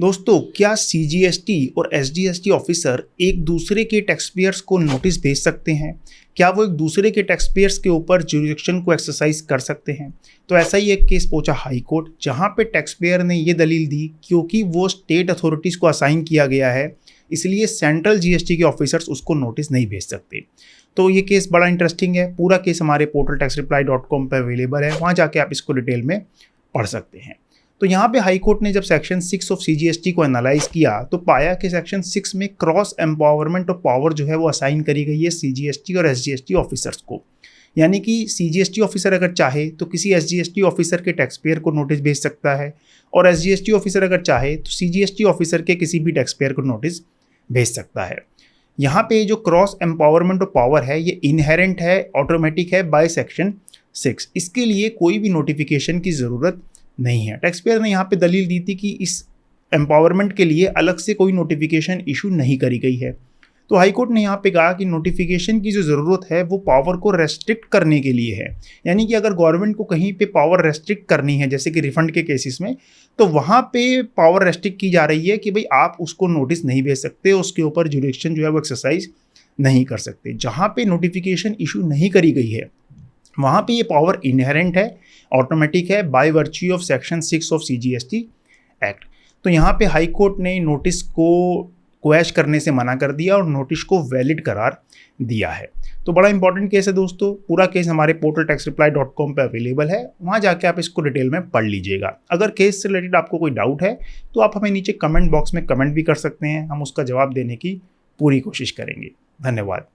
दोस्तों, क्या सीजीएसटी और एसजीएसटी ऑफिसर एक दूसरे के टैक्स पेयर्स को नोटिस भेज सकते हैं? क्या वो एक दूसरे के टैक्स पेयर्स के ऊपर ज्यूरिडिक्शन को एक्सरसाइज कर सकते हैं? तो ऐसा ही एक केस पहुंचा हाई कोर्ट, जहां पे टैक्स पेयर ने ये दलील दी क्योंकि वो स्टेट अथॉरिटीज़ को असाइन किया गया है, इसलिए सेंट्रल जीएसटी के ऑफिसर्स उसको नोटिस नहीं भेज सकते। तो ये केस बड़ा इंटरेस्टिंग है। पूरा केस हमारे पोर्टल taxreply.com पर अवेलेबल है, वहाँ जाके आप इसको डिटेल में पढ़ सकते हैं। तो यहाँ पे हाई कोर्ट ने जब सेक्शन 6 ऑफ सीजीएसटी को एनालाइज किया तो पाया कि सेक्शन 6 में क्रॉस एम्पावरमेंट ऑफ पावर जो है वो असाइन करी गई है सीजीएसटी और एसजीएसटी ऑफिसर्स को। यानी कि सीजीएसटी ऑफिसर अगर चाहे तो किसी एसजीएसटी ऑफिसर के टैक्स पेयर को नोटिस भेज सकता है, और एसजीएसटी ऑफिसर अगर चाहे तो सीजीएसटी ऑफिसर के किसी भी टैक्स पेयर को नोटिस भेज सकता है। यहाँ पे जो क्रॉस एम्पावरमेंट ऑफ पावर है ये इनहेरेंट है, ऑटोमेटिक है बाय सेक्शन 6। इसके लिए कोई भी नोटिफिकेशन की ज़रूरत नहीं है। टैक्स पेयर ने यहाँ पे दलील दी थी कि इस एम्पावरमेंट के लिए अलग से कोई नोटिफिकेशन इशू नहीं करी गई है। तो हाई कोर्ट ने यहाँ पे कहा कि नोटिफिकेशन की जो ज़रूरत है वो पावर को रेस्ट्रिक्ट करने के लिए है। यानी कि अगर गवर्नमेंट को कहीं पे पावर रेस्ट्रिक्ट करनी है, जैसे कि रिफंड के केसेस में, तो वहाँ पे पावर रेस्ट्रिक्ट की जा रही है कि भाई आप उसको नोटिस नहीं भेज सकते, उसके ऊपर जुरिडिक्शन जो है वो एक्सरसाइज नहीं कर सकते। जहाँ पे नोटिफिकेशन इशू नहीं करी गई है वहाँ पे ये पावर इनहेरेंट है, ऑटोमेटिक है by virtue of section 6 of CGST act. तो यहाँ पे हाई कोर्ट ने नोटिस को क्वैश करने से मना कर दिया और नोटिस को वैलिड करार दिया है। तो बड़ा इंपॉर्टेंट केस है दोस्तों। पूरा केस हमारे पोर्टल taxreply.com पे अवेलेबल है, वहाँ जाके आप इसको डिटेल में पढ़ लीजिएगा। अगर केस से रिलेटेड आपको कोई डाउट है तो आप हमें नीचे कमेंट बॉक्स में कमेंट भी कर सकते हैं, हम उसका जवाब देने की पूरी कोशिश करेंगे। धन्यवाद।